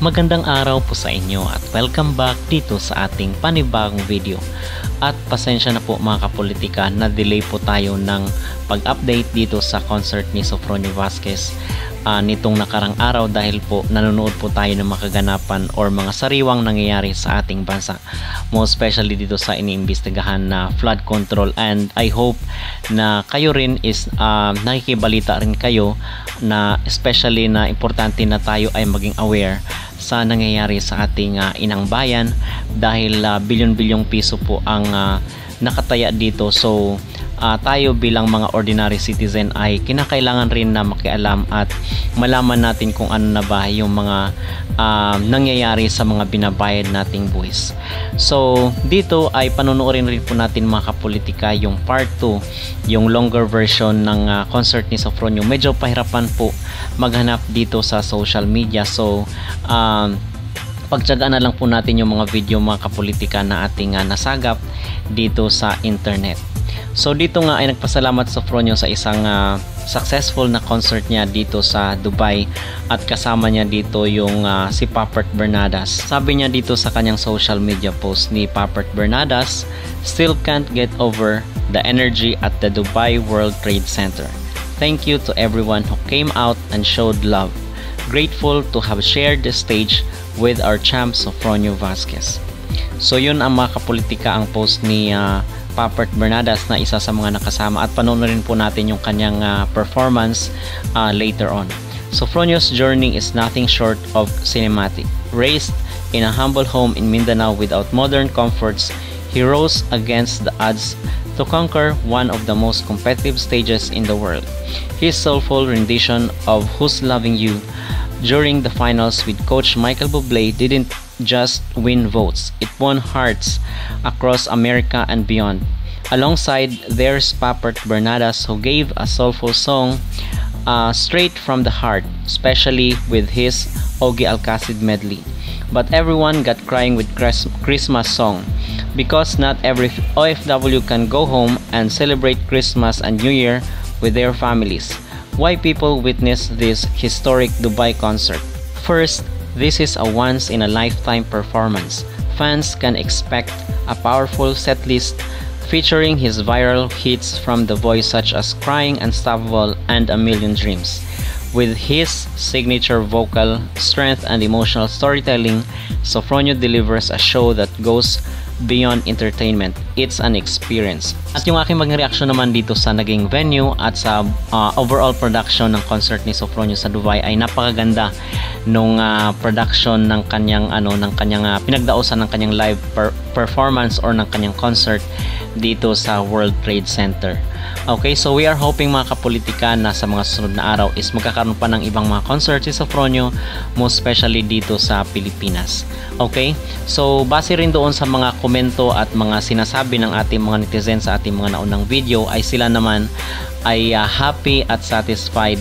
Magandang araw po sa inyo at welcome back dito sa ating panibagong video. At pasensya na po mga kapolitika na delay po tayo ng pag-update dito sa concert ni Sofronio Vasquez nitong nakarang araw dahil po nanonood po tayo ng makaganapan or mga sariwang nangyayari sa ating bansa. Most especially dito sa iniimbestigahan na flood control, and I hope na kayo rin is nakikibalita rin kayo na especially na importante na tayo ay maging aware sa nangyayari sa ating inang bayan dahil bilyon-bilyong piso po ang nakataya dito. So tayo bilang mga ordinary citizen ay kinakailangan rin na makialam at malaman natin kung ano na ba yung mga nangyayari sa mga binabayad nating buwis. So dito ay panunuorin rin po natin mga kapolitika yung part 2, yung longer version ng concert ni Sofronio. Medyo pahirapan po maghanap dito sa social media, so pagtsagaan na lang po natin yung mga video mga kapolitika na ating nasagap dito sa internet. So dito nga ay nagpasalamat Sofronio sa isang successful na concert niya dito sa Dubai at kasama niya dito yung si Papert Bernadas. Sabi niya dito sa kanyang social media post ni Papert Bernadas, "Still can't get over the energy at the Dubai World Trade Center. Thank you to everyone who came out and showed love. Grateful to have shared the stage with our champ Sofronio Vasquez." So yun ang mga kapolitika ang post ni Papert Bernadas na isa sa mga nakasama, at panoorin po natin yung kanyang performance later on. Sofronio's journey is nothing short of cinematic. Raised in a humble home in Mindanao without modern comforts, he rose against the odds to conquer one of the most competitive stages in the world. His soulful rendition of Who's Loving You during the finals with Coach Michael Bublé didn't just win votes, it won hearts across America and beyond. Alongside there's Papert Bernadas, who gave a soulful song straight from the heart, especially with his Ogie Alcacid medley. But everyone got crying with Christmas song, because not every OFW can go home and celebrate Christmas and New Year with their families. Why people witness this historic Dubai concert? First, this is a once-in-a-lifetime performance. Fans can expect a powerful setlist featuring his viral hits from The Voice such as Crying, Unstoppable, and A Million Dreams. With his signature vocal strength and emotional storytelling, Sofronio delivers a show that goes beyond entertainment. It's an experience. At yung aking maging reaction naman dito sa naging venue at sa overall production ng concert ni Sofronio sa Dubai ay napakaganda nung production ng kanyang pinagdausan ng kanyang live performance or ng kanyang concert dito sa World Trade Center. Okay, so we are hoping mga kapolitika na sa mga susunod na araw is magkakaroon pa ng ibang mga concert si Sofronio, most especially dito sa Pilipinas. Okay, so base rin doon sa mga komento at mga sinasabi ng ating mga netizens sa ating mga naunang video ay sila naman ay happy at satisfied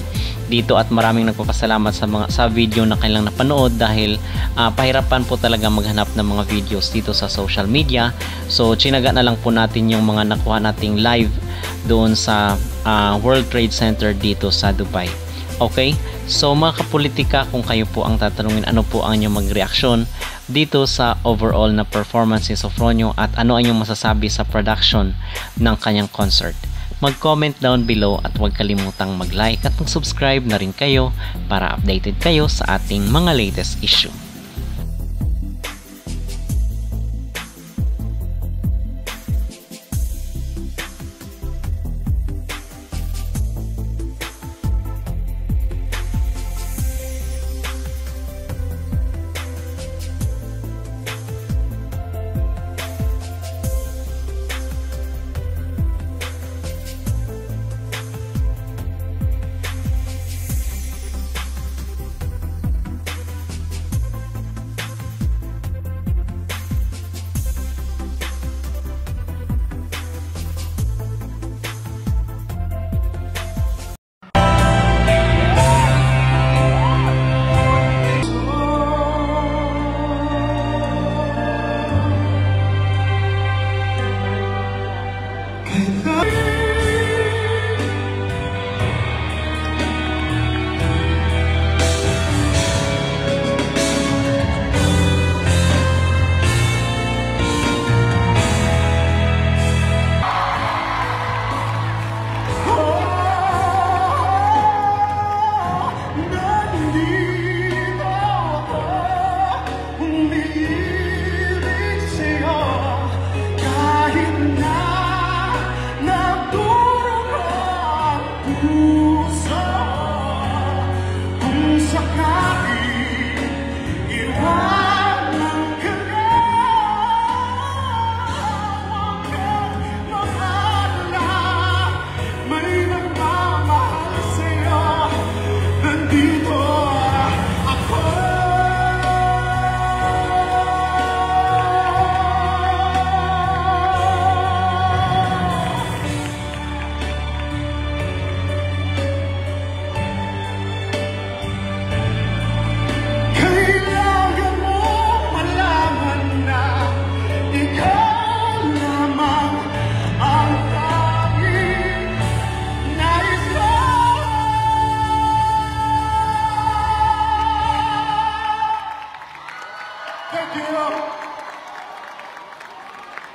dito at maraming nagpapasalamat sa video na kailang napanood dahil pahirapan po talaga maghanap ng mga videos dito sa social media. So chinaga na lang po natin yung mga nakuha nating live doon sa World Trade Center dito sa Dubai. Okay, so mga kapolitika, kung kayo po ang tatanungin ano po ang inyong magreaksyon dito sa overall na performance ni Sofronio at ano ang inyong masasabi sa production ng kanyang concert, mag-comment down below at huwag kalimutang mag-like at mag-subscribe na rin kayo para updated kayo sa ating mga latest issue.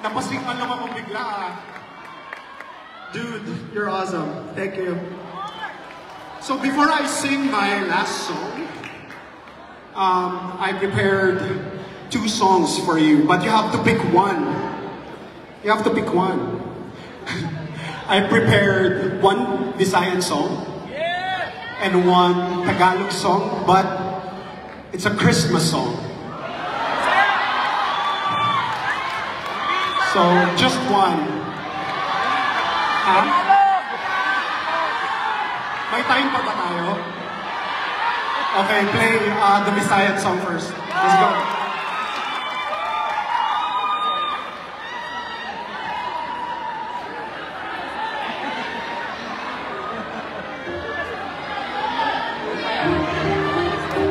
Napasingan lang ako bigla ah. Dude, you're awesome. Thank you. So before I sing my last song, I prepared 2 songs for you, but you have to pick one. You have to pick one. I prepared 1 Visayan song and 1 Tagalog song, but it's a Christmas song. So just one. Huh? May time pa ba tayo? Okay, play the Visayan song first. Let's go.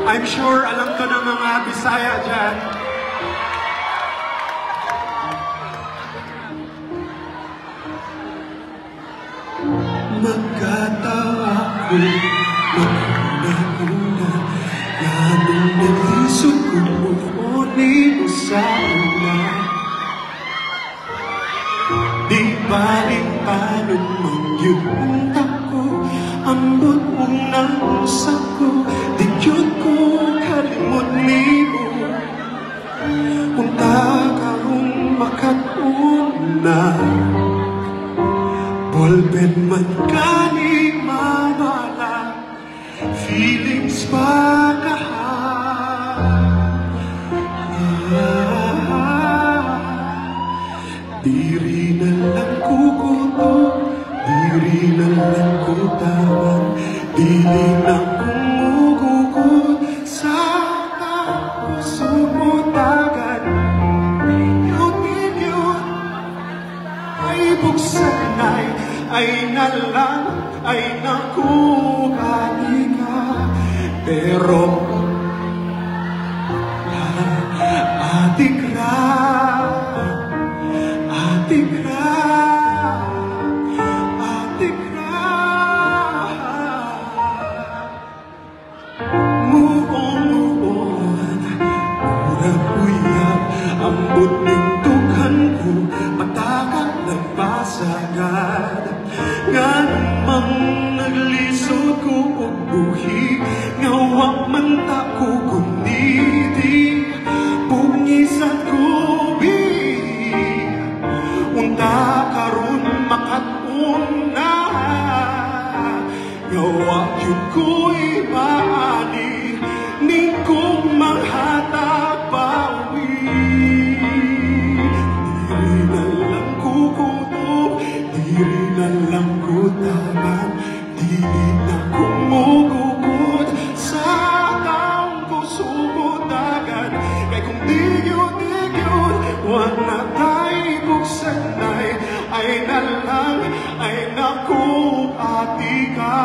I'm sure alam ko ng mga Bisaya dyan. Magkatawa ko, magkuna-una, lamang naglisod ko umuunin sa una. Di baling panon mangyunta ko, ambot mong nausap ko, di yun ko kalimot nimo. Punta karong makatuna, Bolben man kani mamala, feelings pa diri na lang kukuto, diri na lang kutawan, dili na kumugukot sa sumutagan. Yun ay buksan ay nalang, ay nakukani ka. Pero atikra, atikra, atikra. Move on, kurang uyab, ambot ng tukan ko, patakan ng pasagad. Ganmang naglisod ko o buhi, ngawak man tako kundi bungisan ko bi. Unta karon makatuna, ngawak yun ko'y maani, ning kong manghatag bawi. Diri na lang kukuto, diri na lang kutaman, dili na kumugukod sa taong ko sumutagan. Kay kung digyo-digyo, wag na tayo buksanay, ay nalang, ay naku, ati ka.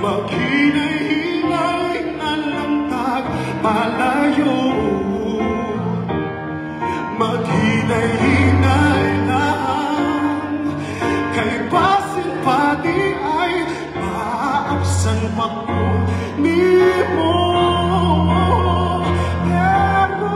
Maghinay-hinay na lang tagpalayo, maghinay-hinay lang, kay basin pati ay maapsan pa ko ni mo. Pero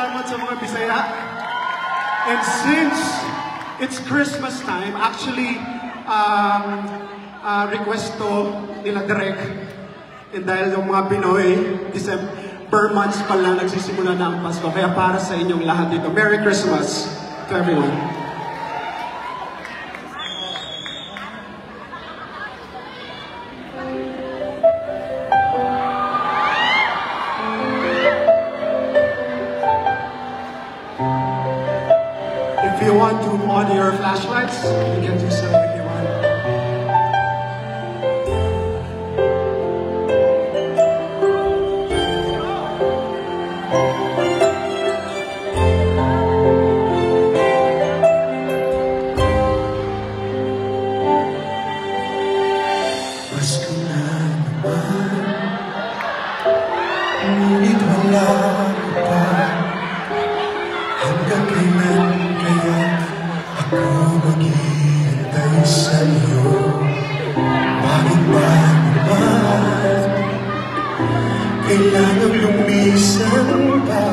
salamat sa mga Bisaya. And since it's Christmas time, actually, request to nila Direk. And dahil yung mga Pinoy, December months pa lang nagsisimula na ang Pasko. Kaya para sa inyong lahat dito, Merry Christmas to everyone. If you want to on your flashlights, you can do so if you want. Pasko na naman, ngunit wala ka pa. Hanggang kailan kaya ako maghihintay sa'yo? Bakit ba naman kailangan lumisan pa?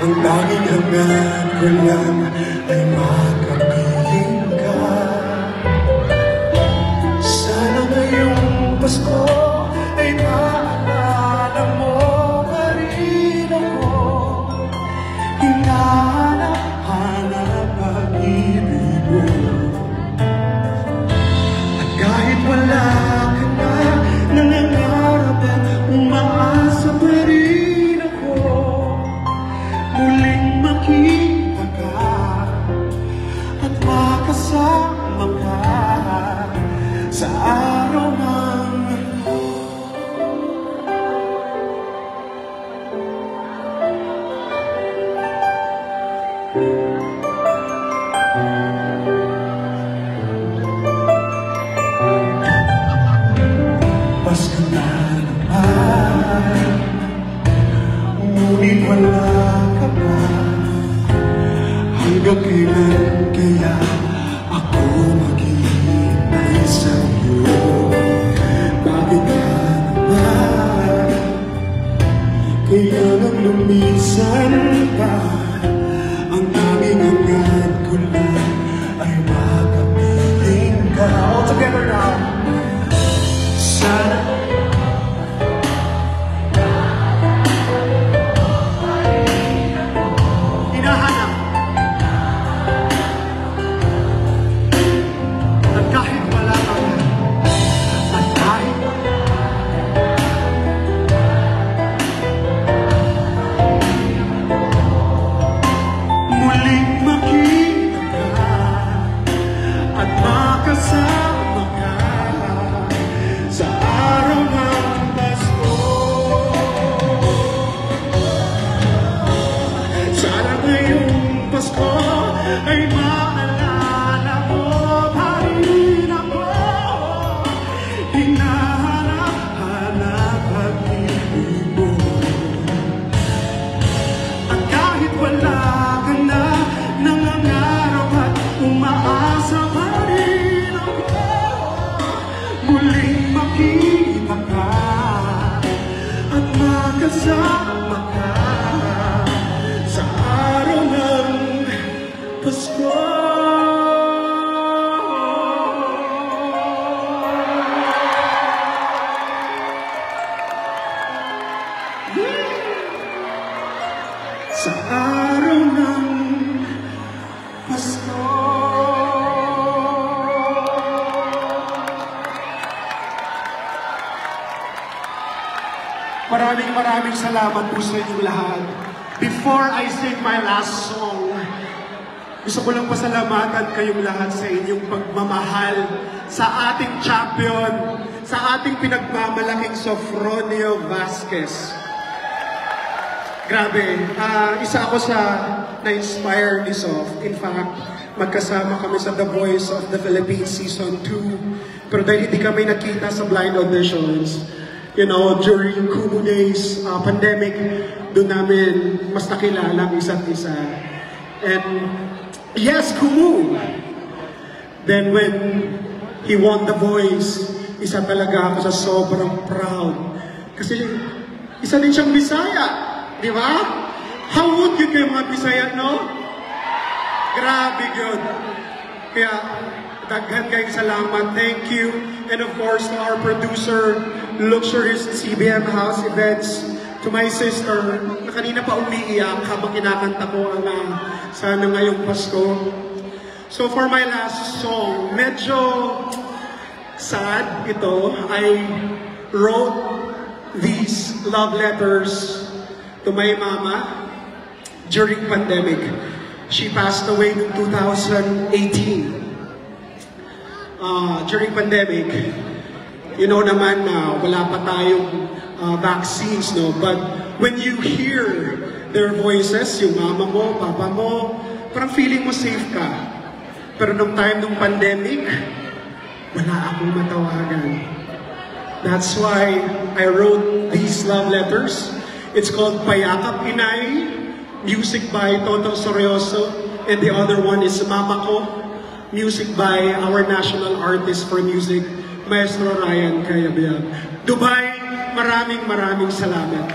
Ang tanging hangad ko lang ay makapiling ka. Sana ngayong Pasko ay maalala mo pa rin ako. Hinahanap pag-ibig mo. At kahit wala ka na, nangangarap at umaasa pa rin ako. Muling makita ka at makasama ka sa araw ng Pasko na naman, ngunit wala ka pa. Hanggang kailan kaya ako maghihintay sa'yo? Bakit ka naman kaya nang lumisan pa? Ang tanging hangad ko lang ay makapiling ka. All together now. Sana hinahanap at kahit wala ka na, at kahit muling makita ka at makasama ka sa araw ng Pasko. Sana ngayong Pasko ay maalala mo pa rin ako. Hinahanap pag-ibig mo. At kahit wala ka na, nangangarap at umaasa pa rin ako. Muling makita ka at makasama ka sa araw ng Pasko. Sa araw ng Pasko. Maraming salamat po sa inyong lahat. Before I sing my last song, gusto ko lang pasalamatan kayong lahat sa inyong pagmamahal sa ating champion, sa ating pinagmamalaking Sofronio Vasquez. Grabe, isa ako sa na-inspire ni Sof. In fact, magkasama kami sa The Voice of the Philippines Season 2. Pero dahil hindi kami nakita sa blind auditions, you know, during Kumu days, pandemic, doon namin mas nakilala ang isa't isa. And yes, Kumu! Then when he won The Voice, isa talaga ako sa sobrang proud. Kasi isa din siyang Bisaya, di ba? Hawot yun kayo mga Bisaya, no? Grabe yun. Kaya, daghan kayong salamat. Thank you. And of course, to our producer, Luxurious CBM House Events, to my sister, na kanina pa umiiyak habang kinakanta ko ang Sana Ngayong Pasko. So for my last song, medyo sad ito. I wrote these love letters to my mama during pandemic. She passed away in 2018. During pandemic, you know naman na wala pa tayong vaccines, no? But when you hear their voices, yung mama mo, papa mo, parang feeling mo safe ka. Pero nung time ng pandemic, wala akong matawagan. That's why I wrote these love letters. It's called Payakap Inay, music by Toto Sorioso, and the other one is Mama Ko, music by our national artist for music, Maestro Ryan Cayabyab. Dubai, maraming salamat.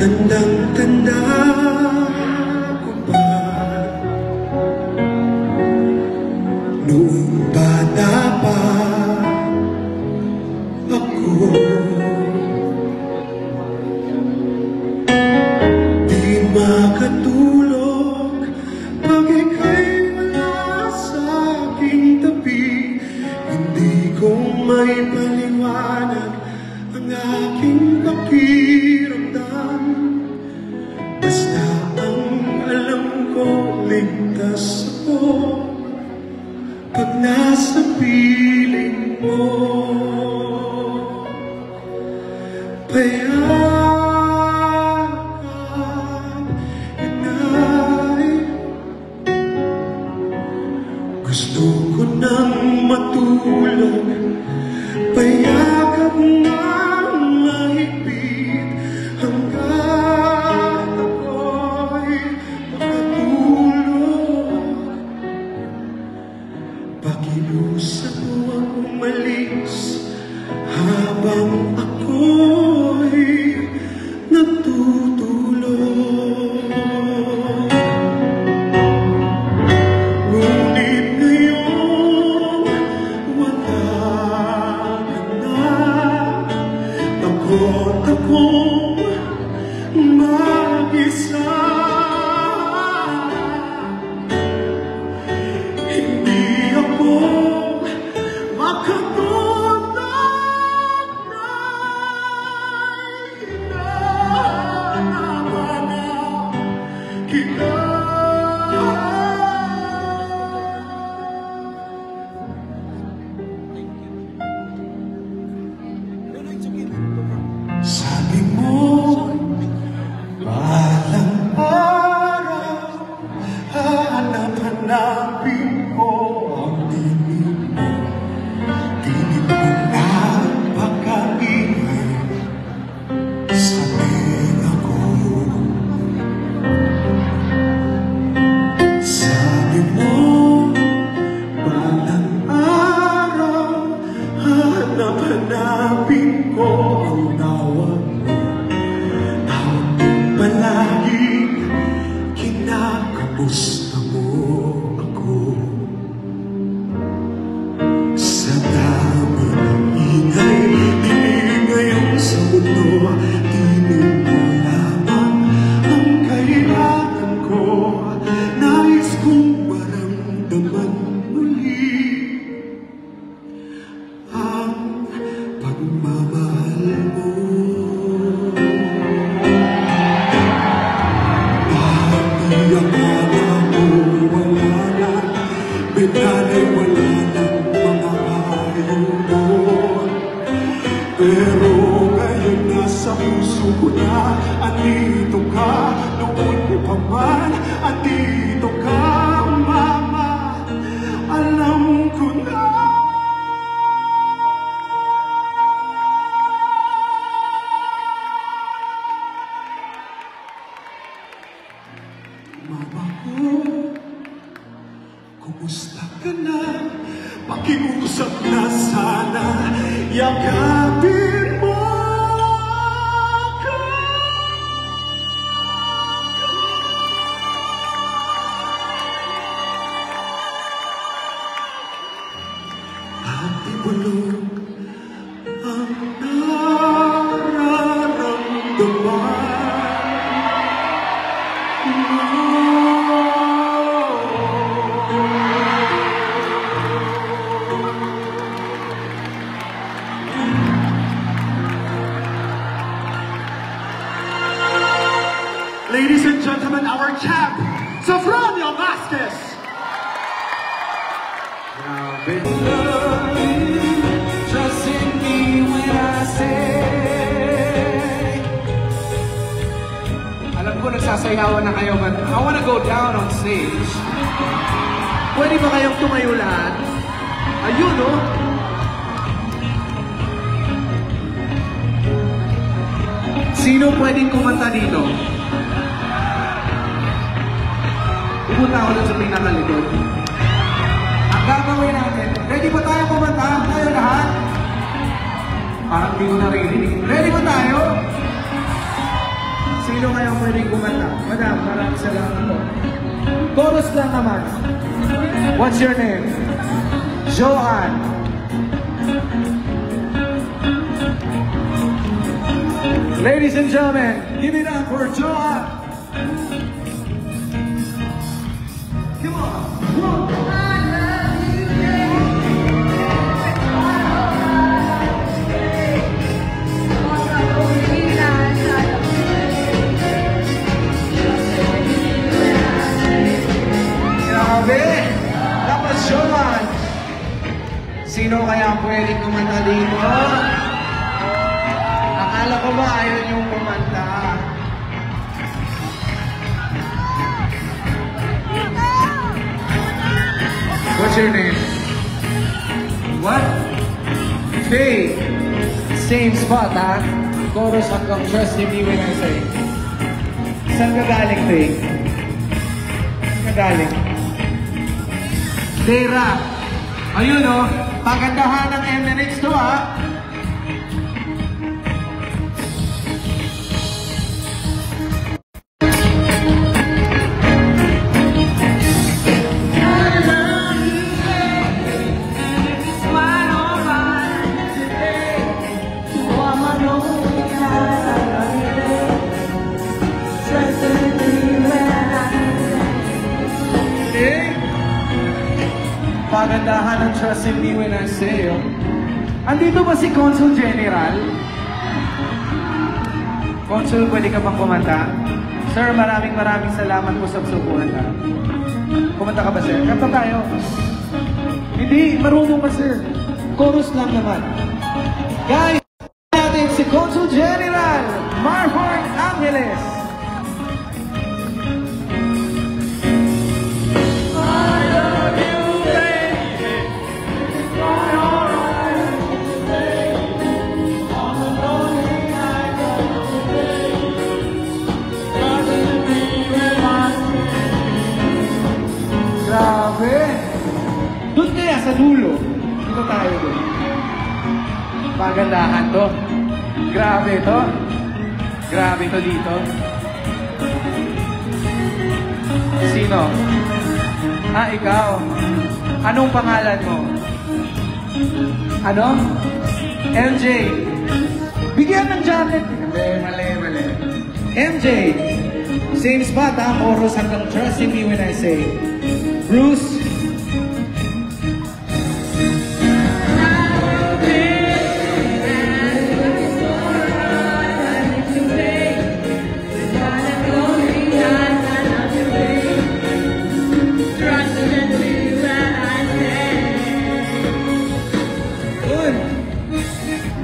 Tandang-tanda ko pa noong bata pa ako, di makatulog pag ika'y wala sa aking tabi. Hindi ko may paliwanag ang aking pakiramdam. Basta ang alam ko, ligtas ako pag nasa piling mo. Payakap, inay, gusto ko nang matulog. Payakap nang mahigpit hanggang ako'y makatulog. Pakiusap mo ang umalis habang ako'y natutulog. Ngunit ngayon wala ka na. Takot akong mag-isa. Hindi ako makatunag na hinahanap kita. Sabi mo, balang araw, hanap-hanapin ko ang tinig mo. Tinig mo na pagkaingay sa tenga ko. Sabi mo, balang araw, hanap-hanapin ko ang tawag mo. Tawag mo palagi, kinakamusta mo ako. Sa dami ng ingay, tinig ngayon sa mundo. Tinig mo lamang ang kailangan ko. Nais kong maramdaman muli ang pagmamahal mo. Bakit di akala mo wala na, binalay wala ng mga ayaw mo. Pero ngayon nasa puso ko na, andito ka, noon mo pa man, andito ka, mama, alam ko na. Kumusta ka na? Pakiusap na sana, yakapin mo ako. At ibulong ang nararamdaman. Ladies and gentlemen, our champ, Sofronio Vasquez. Trust in me when I say. Alam ko nagsasayawan na kayo, but I wanna go down on stage. Pwede ba kayong tumayo lahat? Ayun, no? Sino pwedeng kumanta dito? Pupunta ako dun sa pinakalikod. Ang gagawin natin, ready ba tayo kumanta? Tayo lahat? Parang di ko naririnig. Ready ba tayo? Sino kaya pwedeng kumanta? Madam, maraming salamat po. Chorus lang naman. What's your name? Joanne. Ladies and gentlemen, give it up for Joanne. Come on. Grabe! Tapos Joanne. Sino kaya pwedeng kumanta dito? Akala ko ba ayaw niyong kumanta? What's your name? What? Faye. Same spot, ha? Chorus hanggang trust in me when I say. Saan ka galing, Faye? Saan ka galing? Dera. Ayun, oh. Pagandahan ng MNX to, ha? Pagandahan ng trust in me when I say, oh. Andito ba si Consul General? Consul, pwede ka bang kumanta? Sir, maraming salamat po sa subuhan na. Kumanta ka ba, sir? Kanta tayo. Hindi, marunong ka, sir. Chorus lang naman. Guys, natin si Consul General Marford Angeles. Grabe! Doon kaya sa dulo. Dito tayo doon. Pagandahan to. Grabe to. Grabe to dito. Sino? Ah, ikaw. Anong pangalan mo? Ano? MJ. Bigyan ng jacket. Mali. MJ. Same spot, ha? Chorus hanggang trust in me when I say. Bruce.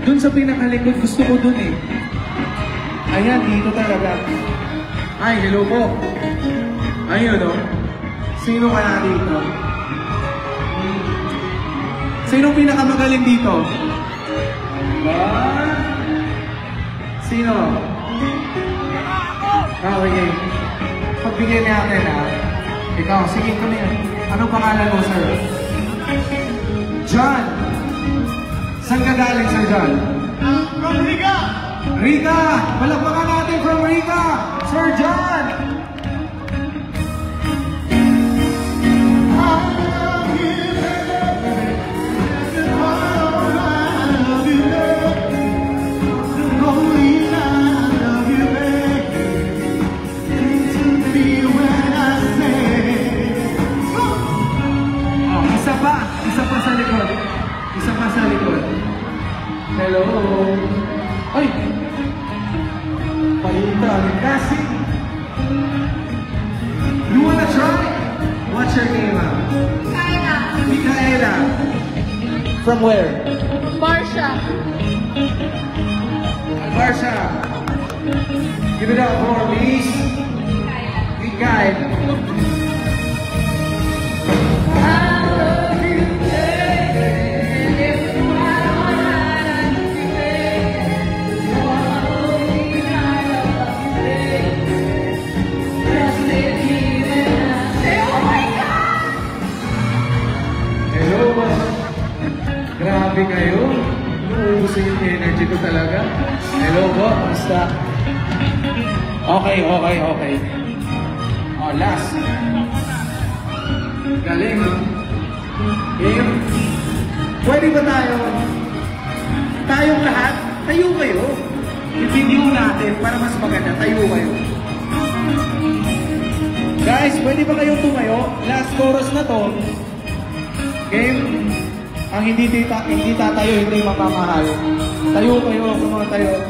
Dun sa pinakalikod, gusto ko dun eh. Ayan, dito talaga. Ay, hello po. Ayun, no? Sino kaya dito? Sino pinakamagaling dito? Ba? Sino? Okay. Pagbigyan natin, ha? Ikaw, sige ko na yan. Anong pangalan mo, sir? John. Saan ka galing, Sir John? From Riga! Riga! Palakpakan natin from Riga! Sir John! Isa pa sa likod. Isa pa sa likod. Hello. Ay! Paita rin kasi. You wanna try? What's your name, ma'am? Kaya. Micaela. From where? Barsha. Barsha. Give it up for Miss Micaela. Grabe kayo. Uubusin yung energy ko talaga. Hello po, kamusta? Okay. Oh, last. Galing, no? Game. Pwede ba tayo? Tayong lahat? Tayo kayo. I-video natin para mas maganda. Tayo kayo. Guys, pwede ba kayong tumayo? Last chorus na to. Game. Ang hindi tatayo, hindi mamamahal. Tayo kayo, kumang tayo.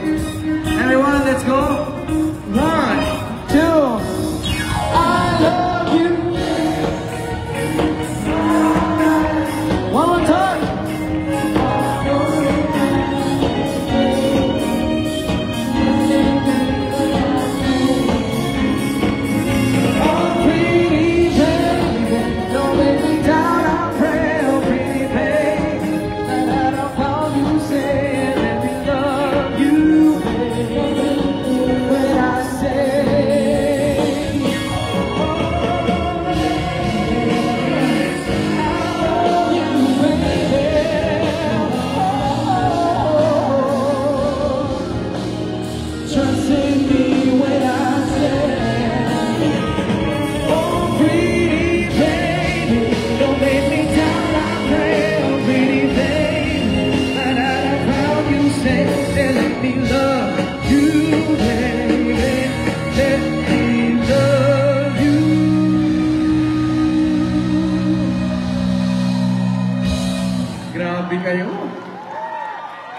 Everyone, let's go. 1, 2. I love you. One more time. Oh, pretty baby, don't let me down. I pray, oh, pretty baby, that I'll call you, say, let me love you, baby, when I say.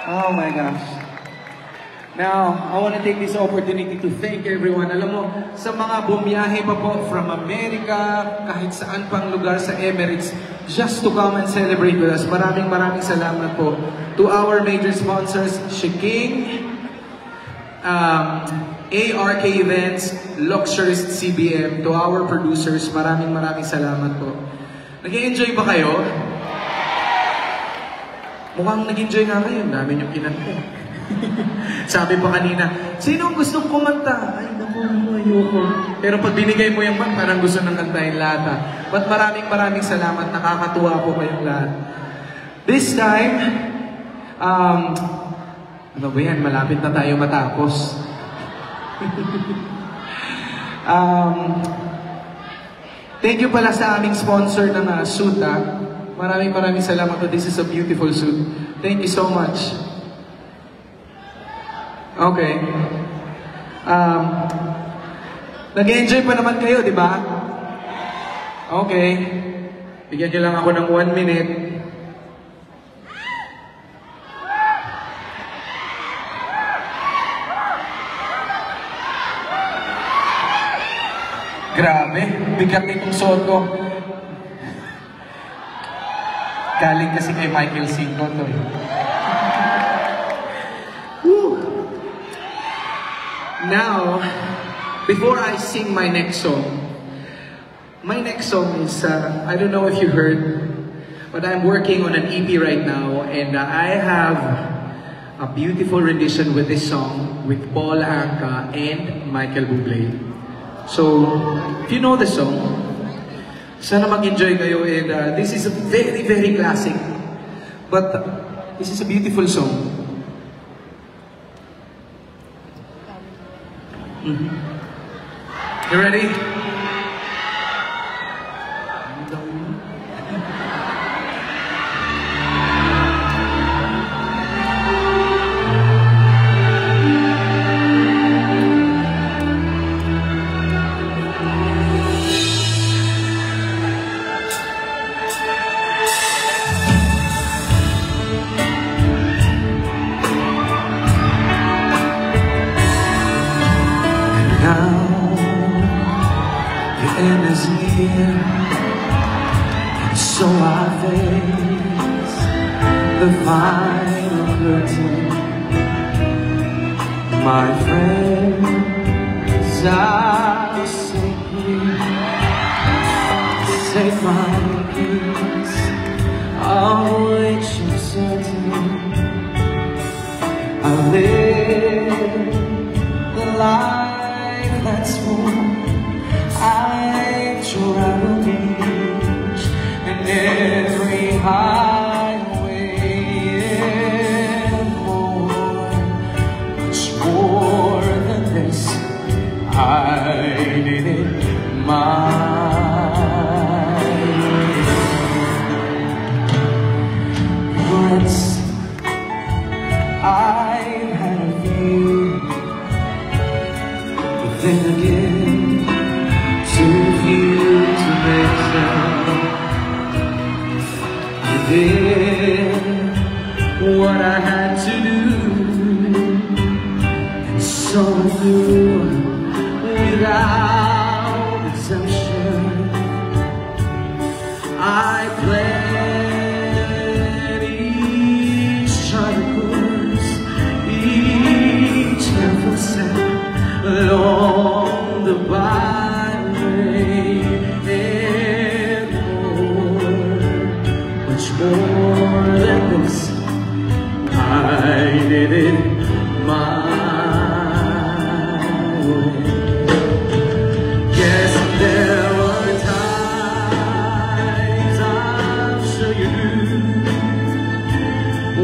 Oh my gosh. Now, I want to take this opportunity to thank everyone. Alam mo, sa mga bumiyahe pa po from America, kahit saan pang lugar sa Emirates, just to come and celebrate with us. Maraming salamat po. To our major sponsors, Shiking, ARK Events, Luxurist CBM, to our producers, maraming salamat po. Nag-enjoy ba kayo? Mukhang nag-enjoy nga kayo, namin yung kinanta. Sabi pa kanina, sino ang gustong kumanta? Ay, naku, ayoko. Pero pag binigay mo yung mic, parang gusto nang kantahin lahat. But maraming salamat, nakakatuwa po kayong lahat. This time, ano ba yan, malapit na tayo matapos. Thank you pala sa aming sponsor ng suit. Maraming salamat po. This is a beautiful suit. Thank you so much. Okay. Nag-enjoy pa naman kayo, di ba? Okay. Bigyan nyo lang ako ng 1 minute. Grabe, bigat na itong suot ko. Galing kasi kay Michael Cinco to eh. Now, before I sing my next song is, I don't know if you heard, but I'm working on an EP right now, and I have a beautiful rendition with this song with Paul Anka and Michael Bublé. So, if you know the song, Sana mag-enjoy kayo, and this is a very, very classic. But this is a beautiful song. You ready? end is near, and so I face the final curtain. My friends are sinking, save my peace, of which I'm certain. I live the life that's full. I travel each and every highway and more, much more than this. I did it my way. Friends, I've had a few, but then again, too few to mention. I did what I had to do, and so I do without exemption. I planned each charted course, each careful step along the byway, and much more than this. I did it my way. Yes, there were times, I'm sure you do,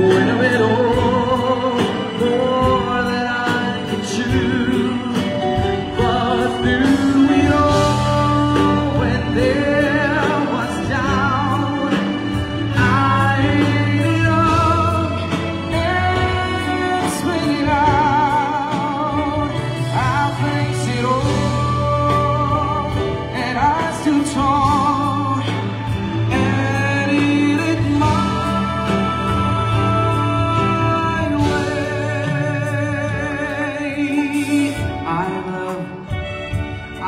when I went on more than I could chew. But through it all, when there was doubt, I ate it up and swing it out. I face it all, and I stood tall and eat it my way. I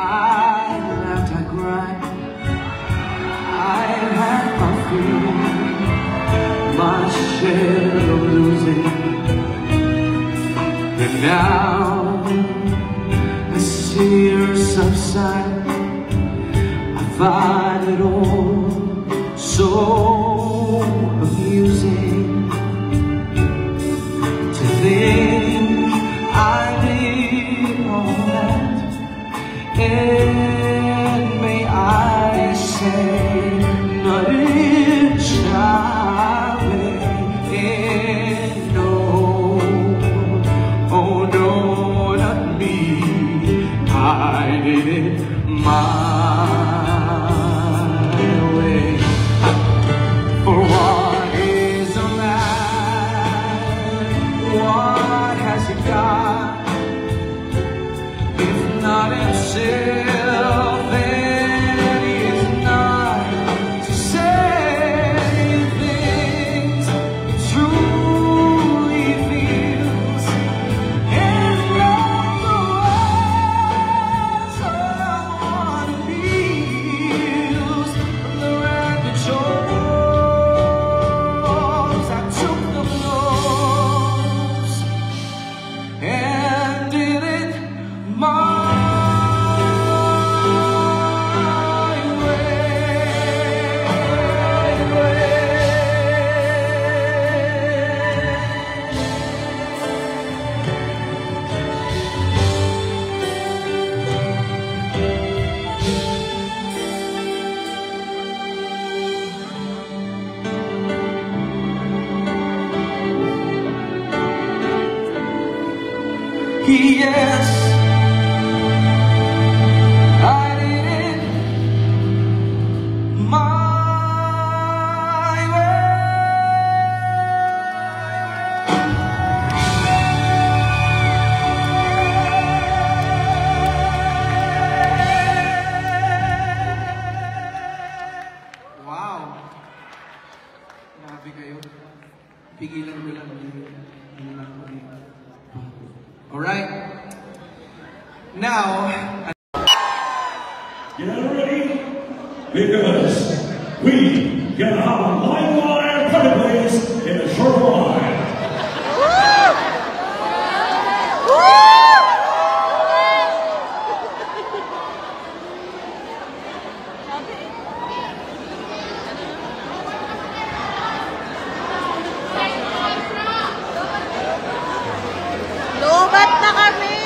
laughed, I cried, I had my fill, my share of losing. And now, as tears subside, I find it all so amusing to think I did all that. And may I say, not in shy way, no, oh no, not me. I did it my Yes, I did it my way. Wow! Grabe kayo. Pigilan ko lang yun. Alright. Now, Get ready, because we gonna have a live wire place in a short while. Lubat na kami!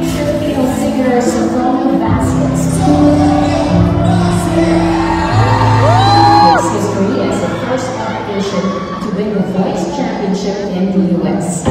Filipino singer Sophronia Vasquez. Makes history as the first African to win the Voice Championship in the U.S.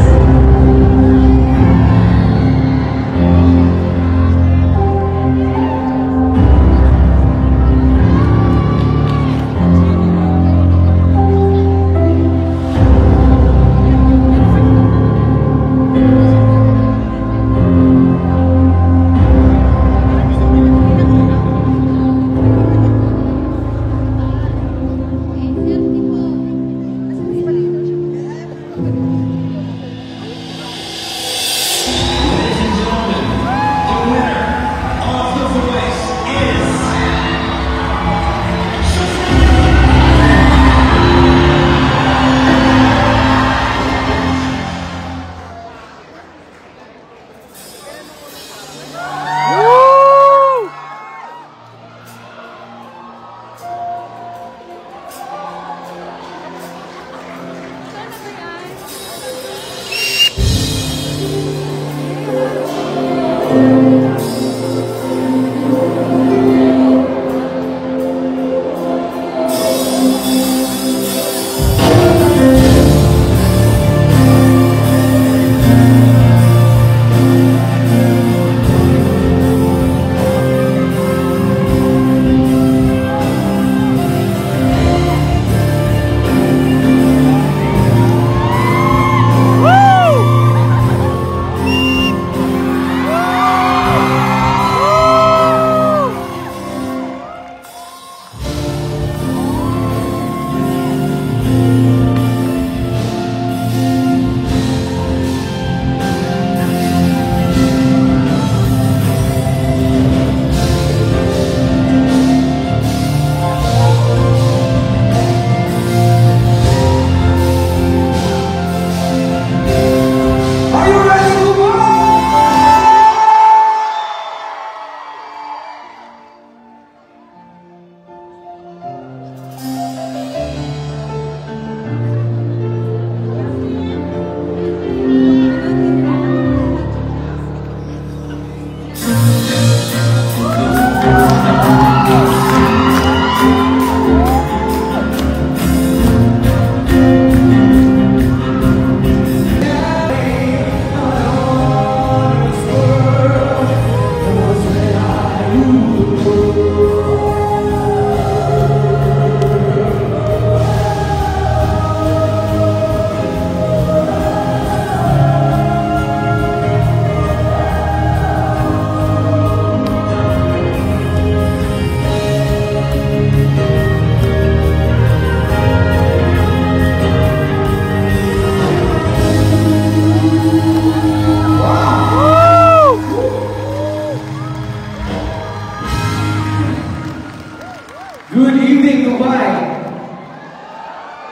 good evening, Dubai.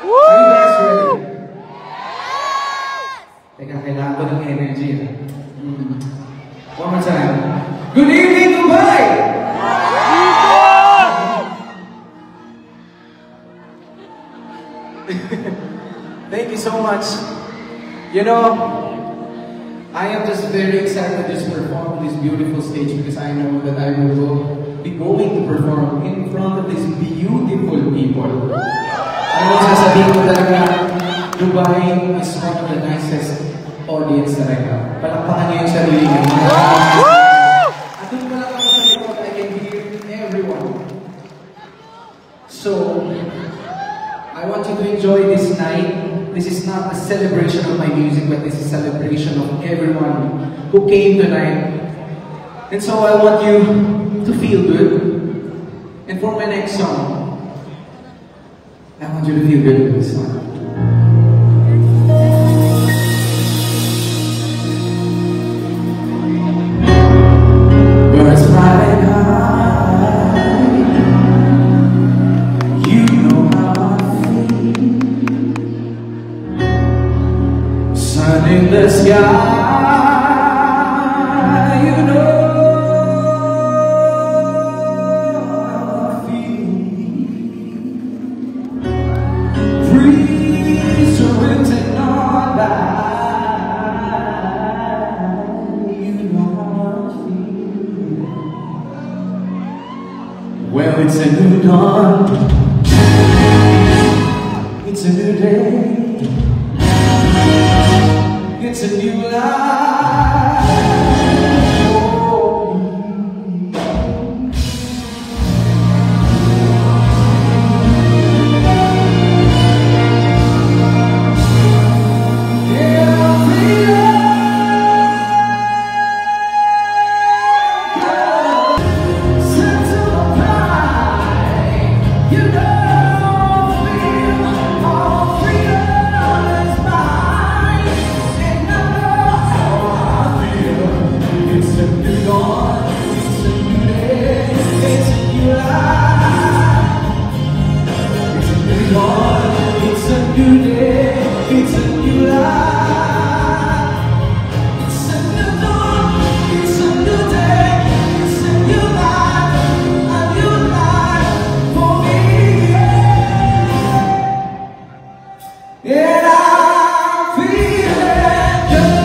Are you guys ready? Teka, kailangan ko ng energy. One more time. Good evening, Dubai! Thank you so much. You know, I am just very excited to just perform on this beautiful stage because I know that I will be going to perform in front of these beautiful people. Ano sasabihin ko talaga, Dubai is one of the nicest audience that I have. Palakpakan niyo yung sarili niyo. At doon pala ako sa likod, I can hear everyone. So, I want you to enjoy this night. This is not a celebration of my music, but this is a celebration of everyone who came tonight. And so I want you to feel good. And for my next song, I want you to feel good with this song. Birds flying high, you know how I feel. Sun in the sky, you know how I feel. Breeze written on by, you know how I feel. Well, it's a new dawn, it's a new day. It's a new life for me. Yeah, freedom, set to apply. You know, feel all freedom is mine. It's a new dawn, it's a new day, it's a new life. It's a new dawn, it's a new day, it's a new life. It's a new dawn, it's a new day, it's a new life for me. And I'm feeling good.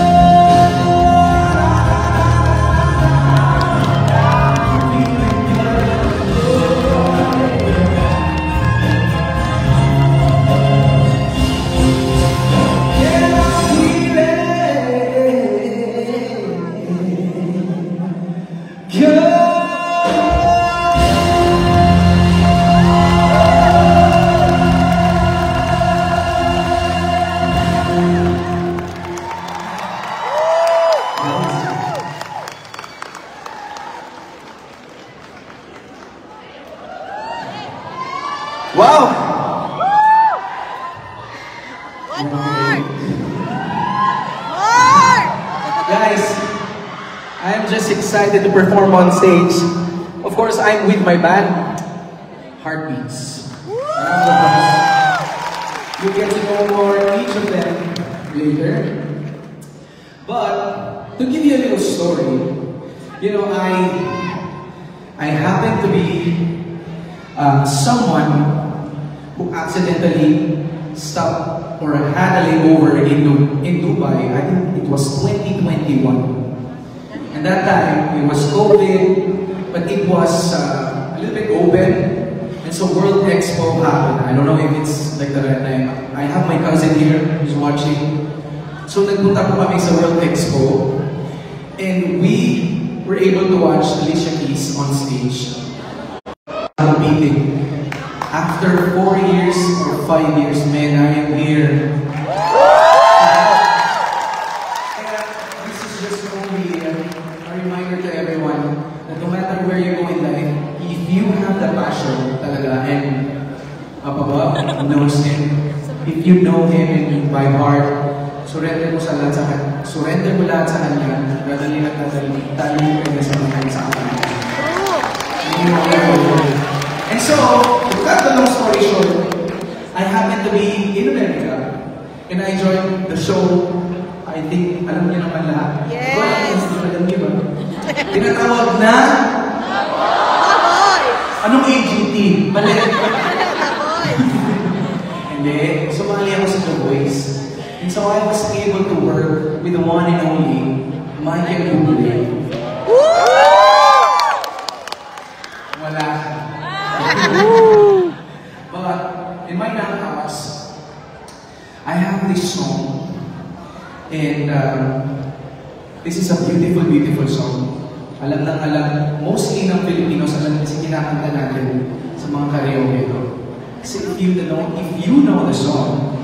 Wow! Guys, I'm just excited to perform on stage. Of course, I'm with my band, Heartbeats. You get to know more each of them later. But to give you a little story, you know, I happen to be someone who accidentally stopped or had a layover in Dubai. I think it was 2021. And that time, it was COVID, but it was a little bit open. And so World Expo happened. I don't know if it's like the right time. I have my cousin here who's watching. So nagpunta po kami sa World Expo. And we were able to watch Alicia Keys on stage. Competing. After 4 years or 5 years, man, I am here. This is just only a reminder to everyone that no matter where you go in life, if you have the passion talaga and up above knows Him, if you know Him by heart, surrender mo lahat sa Kanya, dadali at dadali, tali mo kayo sa mga sa Kanya. And so, to cut the long story short, I happened to be in America and I joined the show. I think, alam niyo naman lahat. Yes! Alam niyo ba? Tinatawag na anong AGT? Mali. Hindi. Sumali ako sa The Voice. And so I was able to work with the one and only Michael Bublé. Wala. But in my house, I have this song, and this is a beautiful, beautiful song. Alam ng alam, mostly ng Filipinos, alam kasi kinakanta natin sa mga karaoke ito. Kasi if you know the song,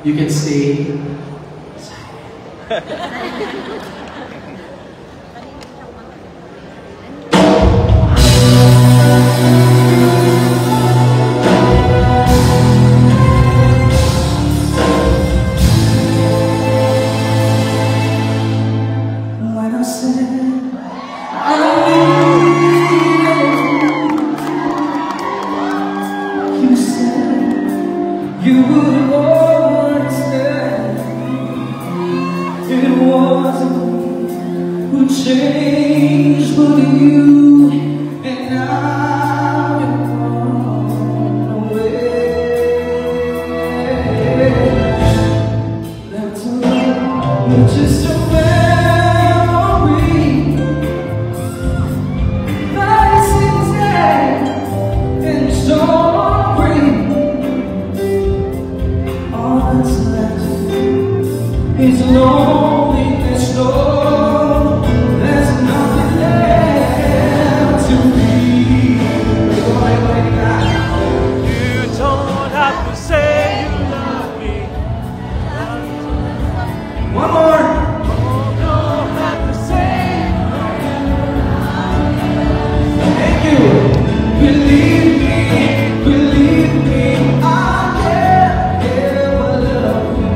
you can stay silent. You would understand. It wasn't who changed but you, and now you're gone away. Left alone with just a memory. Life seems dead and so. It's loneliness, no, there's nothing left to be. You don't have to say you love me. One more. You don't have to say you love me. Thank you. Believe me, I can't ever love you.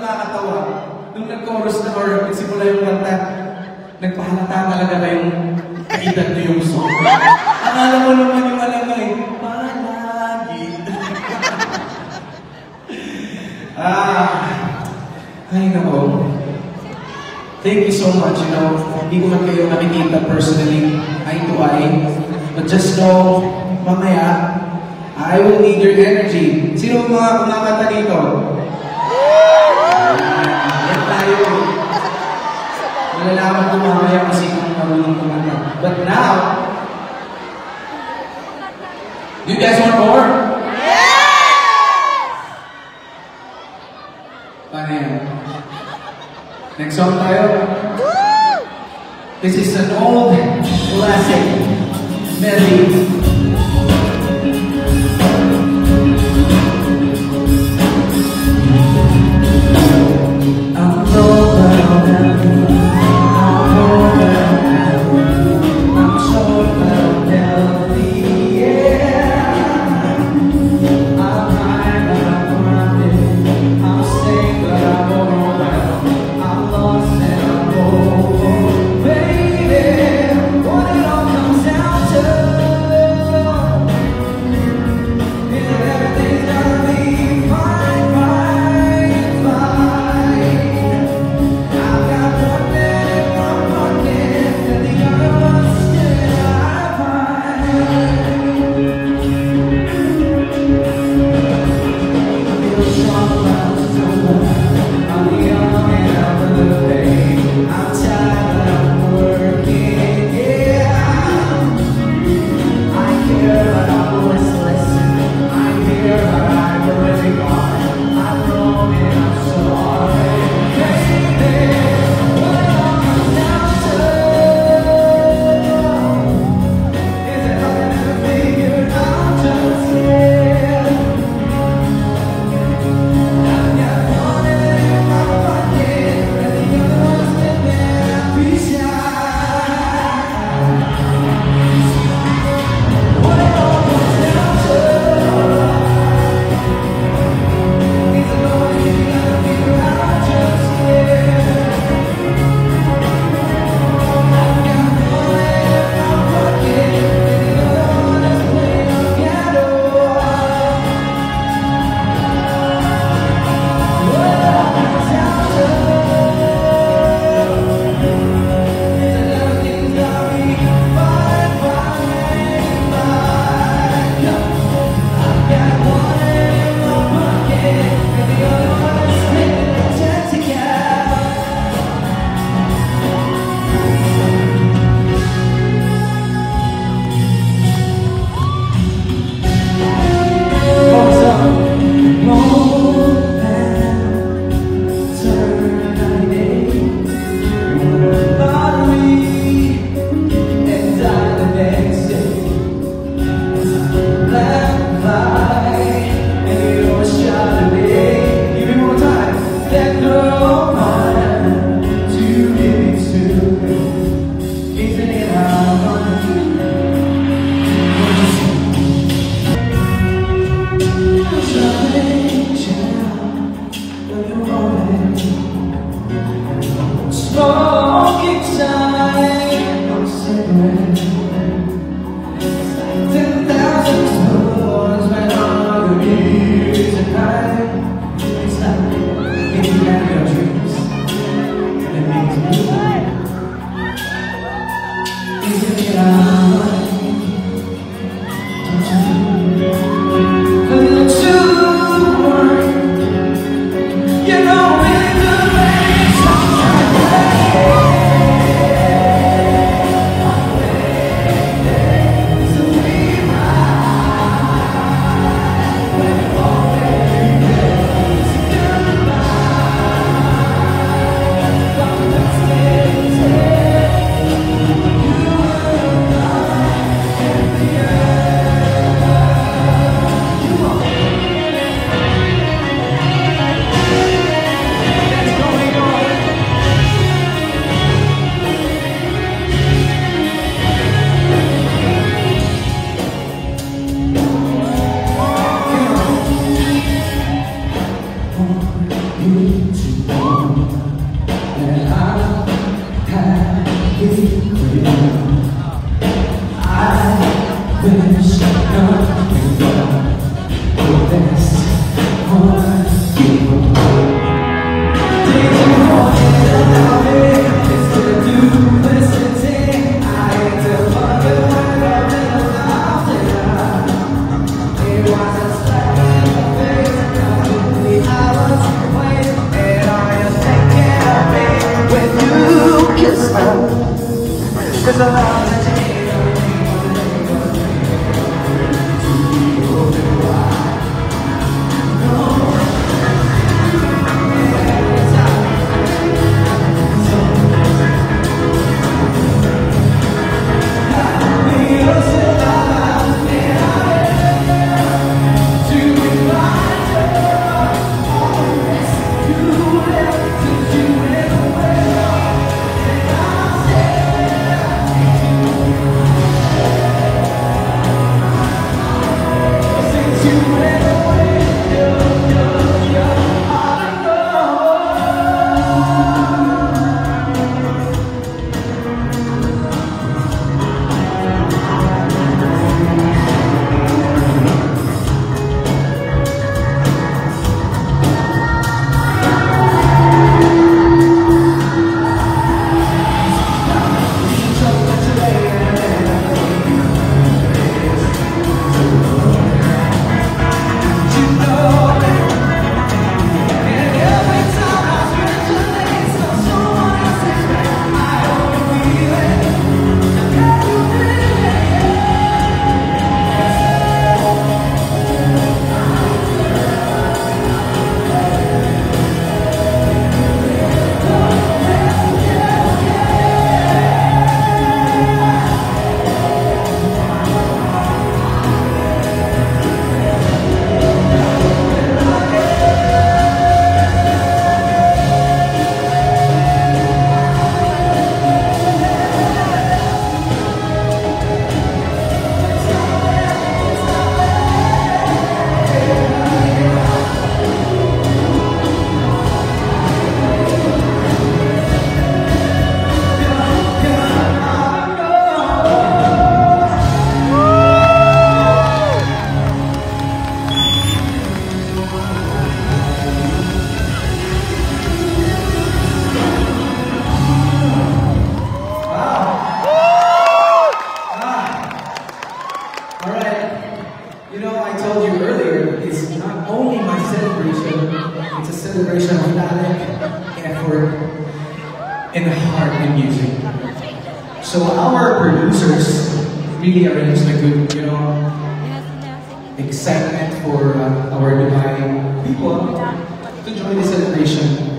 Nakakatawa. Nung nag-chorus na or nagsimula yung kanta, nagpahalata talaga kayong kaedad nyo yung song. Akala mo naman yung alam na eh, palagi. Ay nako. Thank you so much, you know. Hindi ko man kayo nakikita personally, eye to eye. But just know, mamaya, I will need your energy. Sino mga kumakanta dito? Yan tayo. Malalaman ko mamaya kasi kung marunong kumanta. But now, do you guys want more? Yes! Paano yan? Next song tayo. This is an old classic melody. Baby, what it all comes down to celebration of talent, effort, and heart in music. So our producers really arranged a good, excitement for our Dubai people to join the celebration.